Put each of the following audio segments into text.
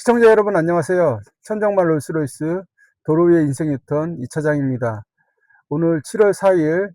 시청자 여러분 안녕하세요. 천정말 롤스로이스 도로 위의 인생 유턴 2차장입니다. 오늘 7월 4일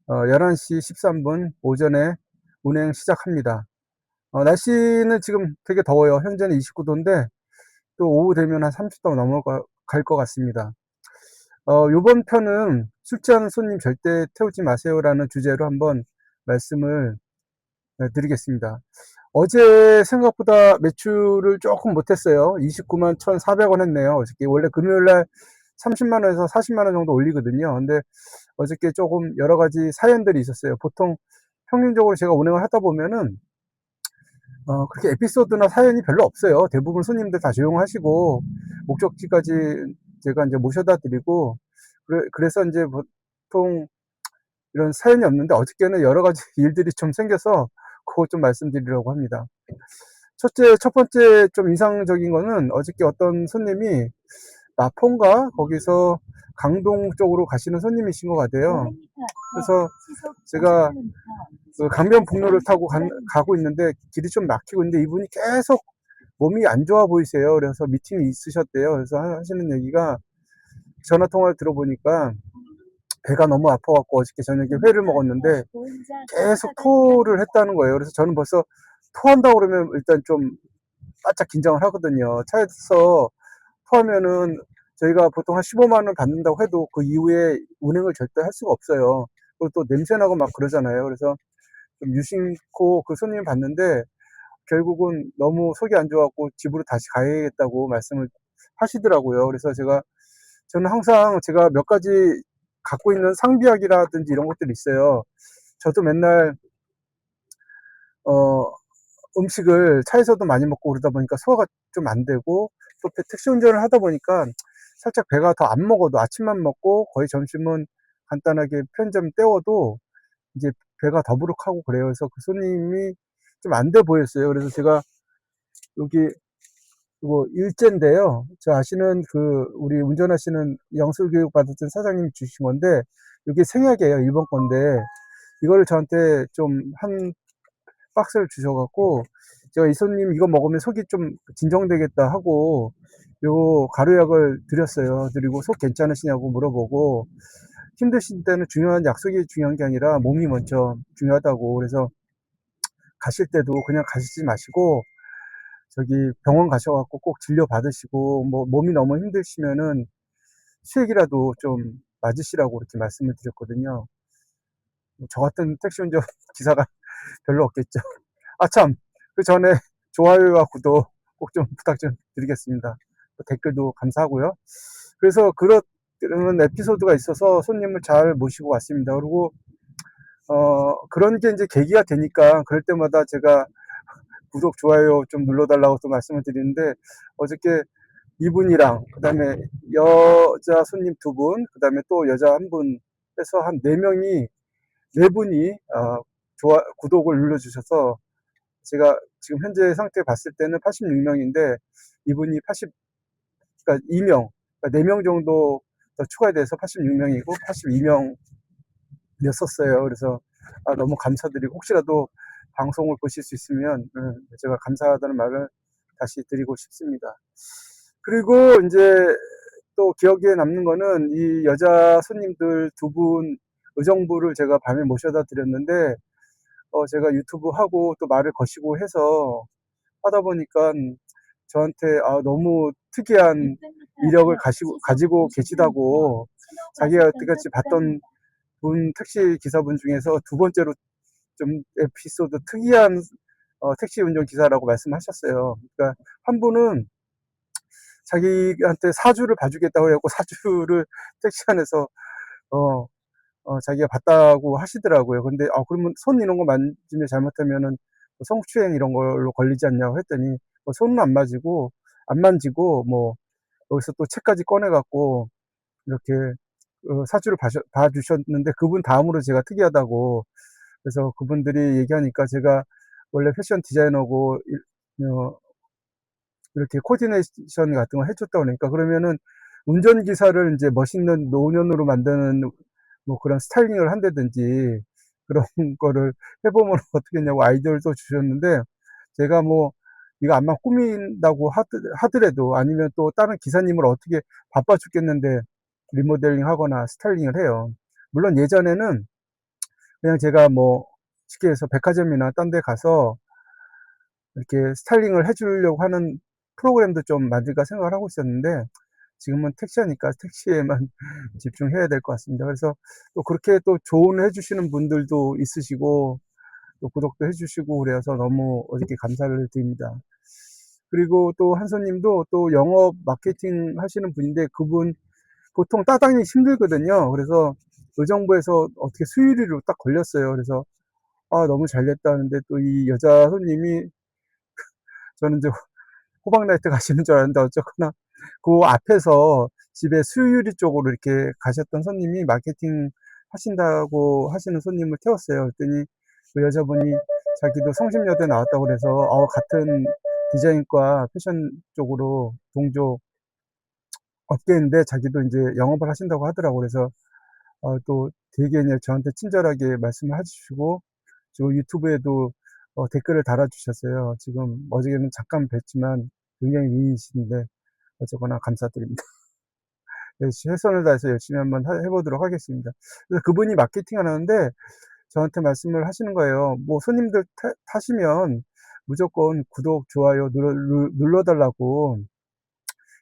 11시 13분 오전에 운행 시작합니다. 날씨는 지금 되게 더워요. 현재는 29도인데 또 오후 되면 한 30도 넘어갈 것 같습니다. 이번 편은 술 취하는 손님 절대 태우지 마세요라는 주제로 한번 말씀을 드리겠습니다. 어제 생각보다 매출을 조금 못했어요. 29만 1,400원 했네요. 어저께 원래 금요일날 30만 원에서 40만 원 정도 올리거든요. 근데 어저께 조금 여러 가지 사연들이 있었어요. 보통 평균적으로 제가 운행을 하다 보면은 그렇게 에피소드나 사연이 별로 없어요. 대부분 손님들 다 조용하시고 목적지까지 제가 이제 모셔다 드리고 그래서 이제 보통 이런 사연이 없는데 어저께는 여러 가지 일들이 좀 생겨서 그것 좀 말씀드리려고 합니다. 첫 번째 좀 인상적인 거는 어저께 어떤 손님이 마포인가 거기서 강동 쪽으로 가시는 손님이신 것 같아요. 그래서 제가 그 강변북로를 타고 가고 있는데 길이 좀 막히고 있는데 이분이 계속 몸이 안 좋아 보이세요. 그래서 미팅이 있으셨대요. 그래서 하시는 얘기가 전화 통화를 들어보니까 배가 너무 아파갖고 어저께 저녁에 회를 먹었는데 계속 토를 했다는 거예요. 그래서 저는 벌써 토한다고 그러면 일단 좀 바짝 긴장을 하거든요. 차에서 토하면은 저희가 보통 한 15만 원 받는다고 해도 그 이후에 운행을 절대 할 수가 없어요. 그리고 또 냄새나고 막 그러잖아요. 그래서 좀 유심코 그 손님을 봤는데 결국은 너무 속이 안 좋아갖고 집으로 다시 가야겠다고 말씀을 하시더라고요. 그래서 저는 항상 제가 몇 가지 갖고 있는 상비약이라든지 이런 것들이 있어요. 저도 맨날 어, 음식을 차에서도 많이 먹고 그러다 보니까 소화가 좀 안 되고 또 택시 운전을 하다 보니까 살짝 배가 더 안 먹어도 아침만 먹고 거의 점심은 간단하게 편의점 때워도 이제 배가 더부룩하고 그래요. 그래서 그 손님이 좀 안 돼 보였어요. 그래서 제가 여기 이거 일제인데요. 저 아시는 그 우리 운전하시는 영수교육 받았던 사장님이 주신 건데 이게 생약이에요. 일본 건데 이거를 저한테 좀 한 박스를 주셔갖고 제가 이 손님 이거 먹으면 속이 좀 진정되겠다 하고 요 가루약을 드렸어요. 드리고 속 괜찮으시냐고 물어보고 힘드신 때는 약속이 중요한 게 아니라 몸이 먼저 중요하다고. 그래서 가실 때도 그냥 가시지 마시고 저기 병원 가셔갖고 꼭 진료 받으시고 뭐 몸이 너무 힘드시면은 수액이라도 좀 맞으시라고 이렇게 말씀을 드렸거든요. 저 같은 택시 운전 기사가 별로 없겠죠. 참, 그 전에 좋아요와 구독 꼭 좀 부탁 좀 드리겠습니다. 댓글도 감사하고요. 그래서 그런 에피소드가 있어서 손님을 잘 모시고 왔습니다. 그리고 그런 게 이제 계기가 되니까 그럴 때마다 제가 구독, 좋아요 좀 눌러달라고 또 말씀을 드리는데 어저께 이분이랑 그다음에 여자 손님 두 분, 그다음에 또 여자 한 분 해서 한 네 분이 구독을 눌러주셔서 제가 지금 현재 상태 봤을 때는 86명인데 이분이 그러니까 2명, 그러니까 4명 정도 더 추가돼서 86명이고 82명이었었어요. 그래서 너무 감사드리고 혹시라도 방송을 보실 수 있으면 제가 감사하다는 말을 다시 드리고 싶습니다. 그리고 이제 또 기억에 남는 거는 이 여자 손님들 두 분 의정부를 제가 밤에 모셔다 드렸는데 제가 유튜브 하고 또 말을 거시고 해서 하다 보니까 저한테 너무 특이한 이력을 가지고 계시다고 자기가 여태까지 봤던 택시 기사분 중에서 두 번째로 좀 에피소드 특이한 택시 운전 기사라고 말씀하셨어요. 그러니까 한 분은 자기한테 사주를 봐주겠다고 해갖고 사주를 택시 안에서 어, 자기가 봤다고 하시더라고요. 근데 그러면 손 이런 거 만지면 잘못하면은 뭐 성추행 이런 걸로 걸리지 않냐고 했더니 뭐 손은 안 만지고 뭐 여기서 또 책까지 꺼내갖고 이렇게 사주를 봐주셨는데 그분 다음으로 제가 특이하다고. 그래서 그분들이 얘기하니까 제가 원래 패션 디자이너고 이렇게 코디네이션 같은 거 해줬다고 그러니까 그러면은 운전기사를 이제 멋있는 노년으로 만드는 뭐 그런 스타일링을 한다든지 그런 거를 해보면 어떻겠냐고 아이디어를 또 주셨는데 제가 뭐 이거 암만 꾸민다고 하더라도, 아니면 또 다른 기사님을 어떻게 바빠 죽겠는데 리모델링 하거나 스타일링을 해요. 물론 예전에는 그냥 제가 뭐 쉽게 해서 백화점이나 딴데 가서 이렇게 스타일링을 해 주려고 하는 프로그램도 좀 만들까 생각을 하고 있었는데, 지금은 택시하니까 택시에만 집중해야 될 것 같습니다. 그래서 또 그렇게 또 조언해 주시는 분들도 있으시고, 또 구독도 해 주시고 그래서 너무 어저께 감사를 드립니다. 그리고 또 한 손님도 또 영업 마케팅 하시는 분인데, 그분 보통 따당이 힘들거든요. 그래서 의정부에서 어떻게 수유리로 딱 걸렸어요. 그래서 너무 잘 됐다 하는데, 또 이 여자 손님이, 저는 이제 호박 나이트 가시는 줄 알았는데, 어쨌거나 그 앞에서 집에 수유리 쪽으로 이렇게 가셨던 손님이 마케팅 하신다고 하시는 손님을 태웠어요. 그랬더니 그 여자분이 자기도 성심여대 나왔다고 그래서 같은 디자인과 패션 쪽으로 동조 업계인데 자기도 이제 영업을 하신다고 하더라고요. 그래서 또 되게 이제 저한테 친절하게 말씀을 해주시고, 지금 유튜브에도 댓글을 달아주셨어요. 지금 어저께는 잠깐 뵀지만 굉장히 미인이신데 어쨌거나 감사드립니다. 최선을 다해서 열심히 한번 해보도록 하겠습니다. 그래서 그분이 마케팅을 하는데 저한테 말씀을 하시는 거예요. 뭐 손님들 타시면 무조건 구독, 좋아요 눌러달라고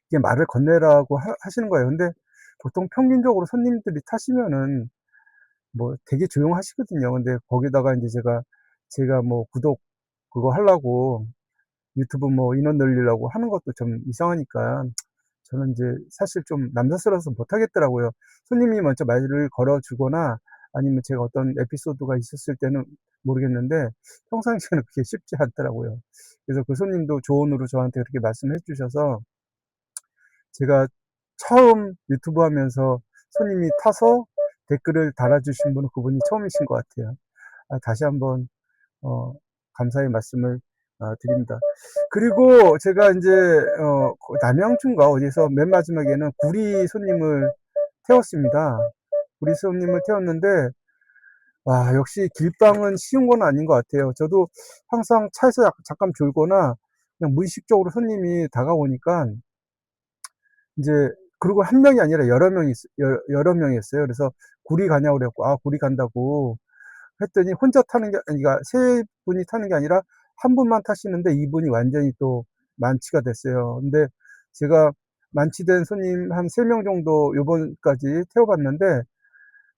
이게 말을 건네라고 하시는 거예요. 근데 보통 평균적으로 손님들이 타시면은 뭐 되게 조용하시거든요. 근데 거기다가 이제 제가 뭐 구독 그거 하려고 유튜브 뭐 인원 늘리려고 하는 것도 좀 이상하니까, 저는 이제 사실 좀 남사스러워서 못 하겠더라고요. 손님이 먼저 말을 걸어 주거나 아니면 제가 어떤 에피소드가 있었을 때는 모르겠는데, 평상시에는 그게 쉽지 않더라고요. 그래서 그 손님도 조언으로 저한테 그렇게 말씀해 주셔서, 제가 처음 유튜브 하면서 손님이 타서 댓글을 달아주신 분은 그분이 처음이신 것 같아요. 다시 한번 어 감사의 말씀을 드립니다. 그리고 제가 인제 그 남양주인가 어디서 맨 마지막에는 구리 손님을 태웠습니다. 구리 손님을 태웠는데, 와, 역시 길빵은 쉬운 건 아닌 것 같아요. 저도 항상 차에서 잠깐 졸거나 그냥 무의식적으로 손님이 다가오니까 인제, 그리고 한 명이 아니라 여러 명이었어요. 그래서 구리 가냐고 그래 갖고 구리 간다고 했더니, 혼자 타는 게, 아니 그러니까 세 분이 타는 게 아니라 한 분만 타시는데 이분이 완전히 또 만취가 됐어요. 근데 제가 만취된 손님 한 3명 정도 요번까지 태워 봤는데,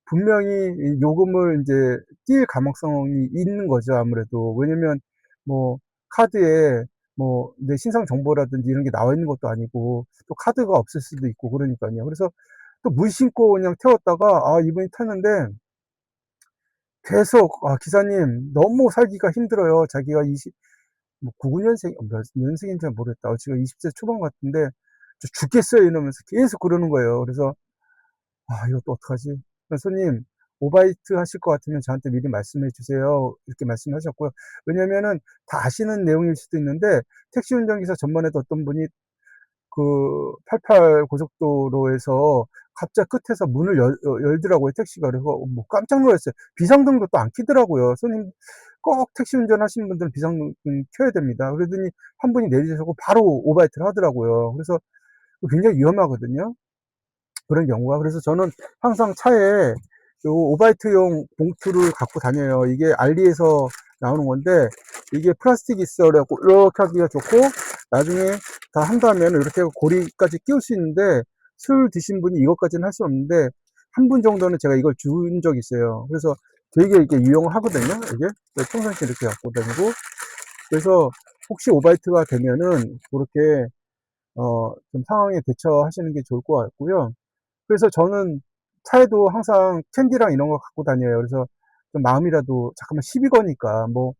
분명히 이 요금을 인제 뛸 가망성이 있는 거죠, 아무래도. 왜냐면 뭐 카드에 뭐 내 신상 정보라든지 이런 게 나와 있는 것도 아니고, 또 카드가 없을 수도 있고 그러니깐요. 그래서 또 무심코 그냥 태웠다가 이분이 탔는데, 계속 기사님 너무 살기가 힘들어요. 자기가 99 년생, 몇 년생인지 잘 모르겠다. 지금 20세 초반 같은데 "저 죽겠어요." 이러면서 계속 그러는 거예요. 그래서 이것도 어떡하지? "손님, 오바이트 하실 것 같으면 저한테 미리 말씀해 주세요." 이렇게 말씀하셨고요. 왜냐면은 다 아시는 내용일 수도 있는데, 택시 운전기사 전번에도 어떤 분이 그 88 고속도로에서 갑자기 끝에서 문을 열더라고요, 택시가. 그래서 뭐 깜짝 놀랐어요. 비상등도 또 안 켜더라고요. 손님, 꼭 택시 운전하시는 분들은 비상등 켜야 됩니다. 그러더니 한 분이 내리셔서 바로 오바이트를 하더라고요. 그래서 굉장히 위험하거든요, 그런 경우가. 그래서 저는 항상 차에 요 오바이트용 봉투를 갖고 다녀요. 이게 알리에서 나오는 건데, 이게 플라스틱이 있어 갖고 이렇게 하기가 좋고, 나중에 다 한다면 이렇게 고리까지 끼울 수 있는데, 술 드신 분이 이것까지는 할 수 없는데 한 분 정도는 제가 이걸 준 적이 있어요. 그래서 되게 이게 유용을 하거든요. 이게 평상시에 이렇게 갖고 다니고. 그래서 혹시 오바이트가 되면은 그렇게 좀 상황에 대처하시는 게 좋을 것 같고요. 그래서 저는 차에도 항상 캔디랑 이런 거 갖고 다녀요. 그래서 좀 마음이라도, 잠깐만 시비 거니까, 뭐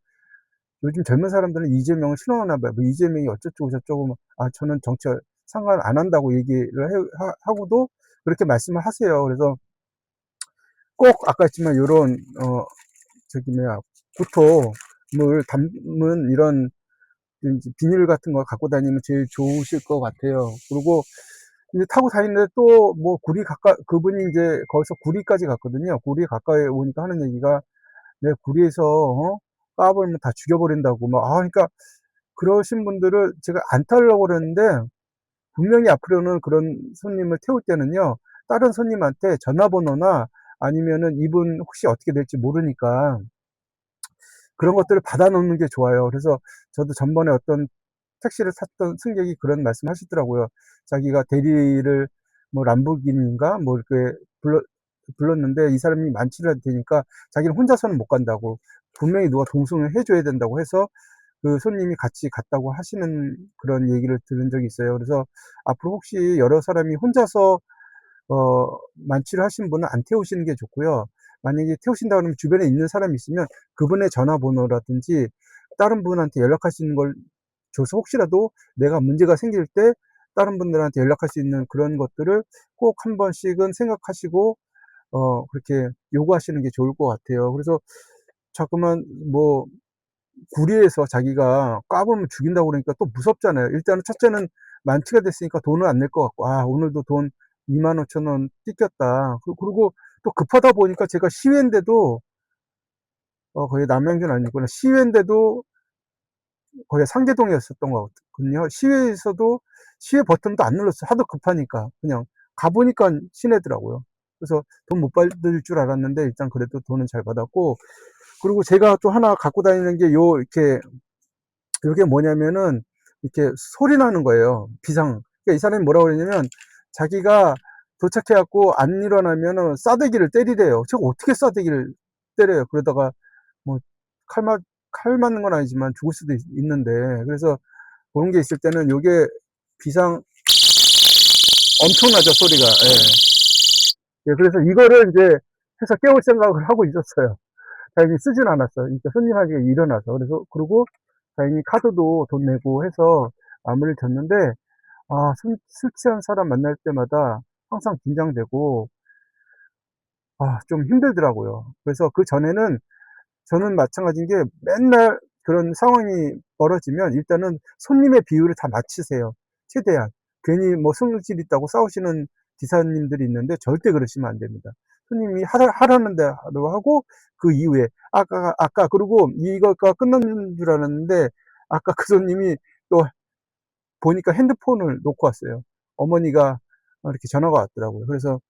요즘 젊은 사람들은 이재명을 싫어하나 봐요. 뭐 이재명이 어쩌고 저쩌고, 뭐 저는 정치 상관 안 한다고 얘기를 하고도 그렇게 말씀을 하세요. 그래서 꼭 아까 했지만 요런 저기 뭐야, 구토물 담은 이런 이제 비닐 같은 거 갖고 다니면 제일 좋으실 것 같아요. 그리고 이제 타고 다니는데 또 뭐 그분이 인제 거기서 구리까지 갔거든요. 구리 가까이 오니까 하는 얘기가, "내가 구리에서 까불면 다 죽여버린다."고 막, 그러니까 그러신 분들을 제가 안 타려고 그랬는데, 분명히 앞으로는 그런 손님을 태울 때는요, 다른 손님한테 전화번호나 아니면은 이분 혹시 어떻게 될지 모르니까 그런 것들을 받아 놓는 게 좋아요. 그래서 저도 전번에 어떤 택시를 탔던 승객이 그런 말씀 하시더라고요. 자기가 대리를 뭐 람보르기니인가 뭐 이렇게 불렀는데 이 사람이 만취가 되니까 자기는 혼자서는 못 간다고, 분명히 누가 동승을 해 줘야 된다고 해서 그 손님이 같이 갔다고 하시는 그런 얘기를 들은 적이 있어요. 그래서 앞으로 혹시 여러 사람이 혼자서 만취를 하신 분은 안 태우시는 게 좋고요. 만약에 태우신다 그러면 주변에 있는 사람이 있으면 그분의 전화번호라든지 다른 분한테 연락할 수 있는 걸 줘서, 혹시라도 내가 문제가 생길 때 다른 분들한테 연락할 수 있는 그런 것들을 꼭 한 번씩은 생각하시고 그렇게 요구하시는 게 좋을 것 같아요. 그래서 자꾸만 뭐 구리에서 자기가 까불면 죽인다고 그러니까 또 무섭잖아요. 일단은 첫째는 만취가 됐으니까 돈을 안 낼 것 같고, '아 오늘도 돈 25,000원 뜯겼다.' 그리고 또 급하다 보니까 제가 시외인데도, 거기 남양주는 아니구나. 시외인데도 거기가 상계동이었었던 것 같거든요. 시외에서도 시외 버튼도 안 눌렀어요. 하도 급하니까. 그냥 가 보니까 시내더라고요. 그래서 돈 못 받을 줄 알았는데 일단 그래도 돈은 잘 받았고, 그리고 제가 또 하나 갖고 다니는 게 이렇게, 요게 뭐냐면은 이렇게 소리 나는 거예요, 비상. 그러니까 이 사람이 뭐라고 그러냐면, 자기가 도착해 갖고 안 일어나면은 싸대기를 때리래요. 제가 어떻게 싸대기를 때려요. 그러다가 뭐 칼 맞 칼 맞는 건 아니지만 죽을 수도 있는데. 그래서 그런 게 있을 때는 요게 비상, 엄청나죠, 소리가. 예. 예, 그래서 이거를 인제 해서 깨울 생각을 하고 있었어요. 다행히 쓰진 않았어요. 그러니까 손님한테 일어나서. 그래서 그러고 다행히 카드도 돈 내고 해서 마무리를 졌는데, 술 취한 사람 만날 때마다 항상 긴장되고 좀 힘들더라고요. 그래서 그전에는 저는 마찬가지인 게, 맨날 그런 상황이 벌어지면 일단은 손님의 비율을 다 맞추세요, 최대한. 괜히 뭐 승질 있다고 싸우시는 기사님들이 있는데 절대 그러시면 안 됩니다. 손님이 하라는 대로 하고, 그 이후에 그리고 이거가 끝난 줄 알았는데, 아까 그 손님이 또 보니까 핸드폰을 놓고 왔어요. 어머니가 이렇게 전화가 왔더라고요. 그래서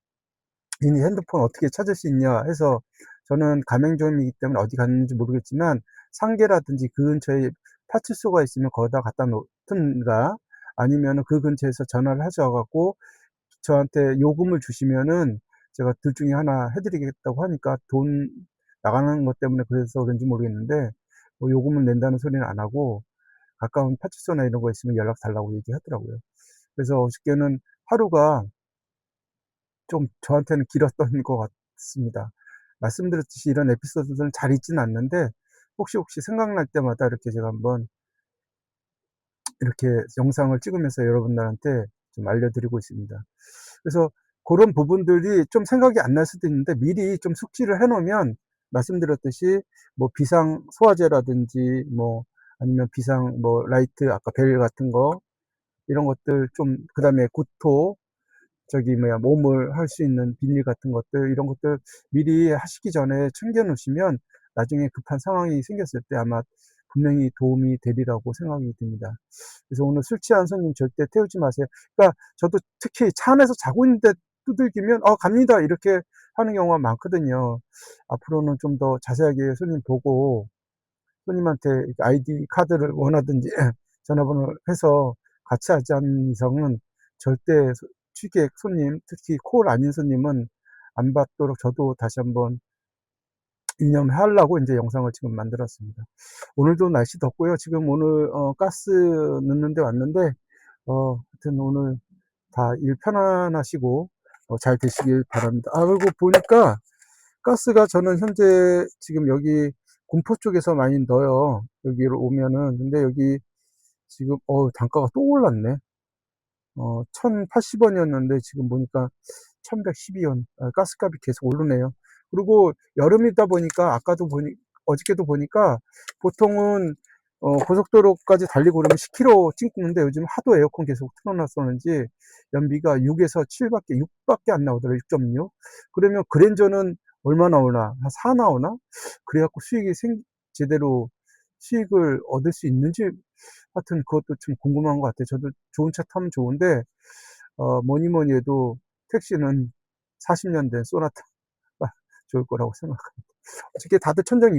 "니네 핸드폰 어떻게 찾을 수 있냐?" 해서, 저는 가맹점이기 때문에 어디 갔는지 모르겠지만 상계라든지 그 근처에 파출소가 있으면 거기다 갖다 놓든가, 아니면은 그 근처에서 전화를 하셔 갖고 저한테 요금을 주시면은 제가 둘 중에 하나 해 드리겠다고 하니까, 돈 나가는 것 때문에 그래서 그런지 모르겠는데 뭐 요금을 낸다는 소리는 안 하고 가까운 파출소나 이런 거 있으면 연락 달라고 얘기하더라고요. 그래서 어저께는 하루가 좀 저한테는 길었던 것 같습니다. 말씀드렸듯이 이런 에피소드들은 잘 잊지는 않는데, 혹시 생각날 때마다 이렇게 제가 한번 이렇게 영상을 찍으면서 여러분들한테 좀 알려드리고 있습니다. 그래서 고런 부분들이 좀 생각이 안 날 수도 있는데 미리 좀 숙지를 해 놓으면, 말씀드렸듯이 뭐 비상 소화제라든지 뭐 아니면 비상 뭐 라이트, 아까 벨 같은 거 이런 것들 좀, 그다음에 구토, 몸을 할 수 있는 비닐 같은 것들, 이런 것들 미리 하시기 전에 챙겨 놓으시면 나중에 급한 상황이 생겼을 때 아마 분명히 도움이 되리라고 생각이 듭니다. 그래서 오늘 술 취한 손님 절대 태우지 마세요. 그러니까 저도 특히 차 안에서 자고 있는데 두들기면 갑니다." 이렇게 하는 경우가 많거든요. 앞으로는 좀 더 자세하게 손님 보고, 손님한테 이렇게 아이디 카드를 원하든지 전화번호를 해서 같이 하지 않는 이상은 절대 취객 손님, 특히 콜 아닌 손님은 안 받도록 저도 다시 한번 유념하려고 인제 영상을 지금 만들었습니다. 오늘도 날씨 덥고요. 지금 오늘 가스 넣는 데 왔는데, 하여튼 오늘 다 일 편안하시고 잘 되시길 바랍니다. 그리고 보니까 가스가, 저는 현재 지금 여기 군포 쪽에서 많이 넣어요, 여기로 오면은. 근데 여기 지금 단가가 또 올랐네. 1,080 원이었는데 지금 보니까 1,112 원. 가스값이 계속 오르네요. 그리고 여름이다 보니까, 어저께도 보니까 보통은 고속도로까지 달리고 그러면 10 킬로 찍는데, 요즘 하도 에어컨 계속 틀어 놔서 그런지 연비가 6에서 7 밖에, 6 밖에 안 나오더라고요. 6.6. 그러면 그랜저는 얼마 나오나? 한 4 나오나? 그래 갖고 수익이 제대로 수익을 얻을 수 있는지 하여튼 그것도 좀 궁금한 것 같아요. 저도 좋은 차 타면 좋은데 뭐니 뭐니 해도 택시는 40년 된 소나타가 좋을 거라고 생각합니다. 어떻게 다들 천장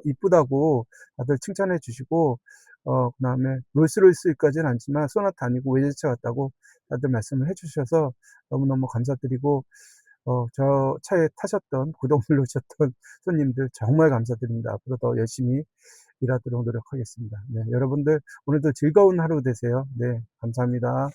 이쁘다고 다들 칭찬해 주시고 그다음에 롤스로이스까지는 않지만 소나타 아니고 외제차 같다고 다들 말씀을 해 주셔서 너무너무 감사드리고 저 차에 타셨던 구독 누르셨던 손님들 정말 감사드립니다. 앞으로 더 열심히 일하도록 노력하겠습니다. 네, 여러분들 오늘도 즐거운 하루 되세요. 네, 감사합니다.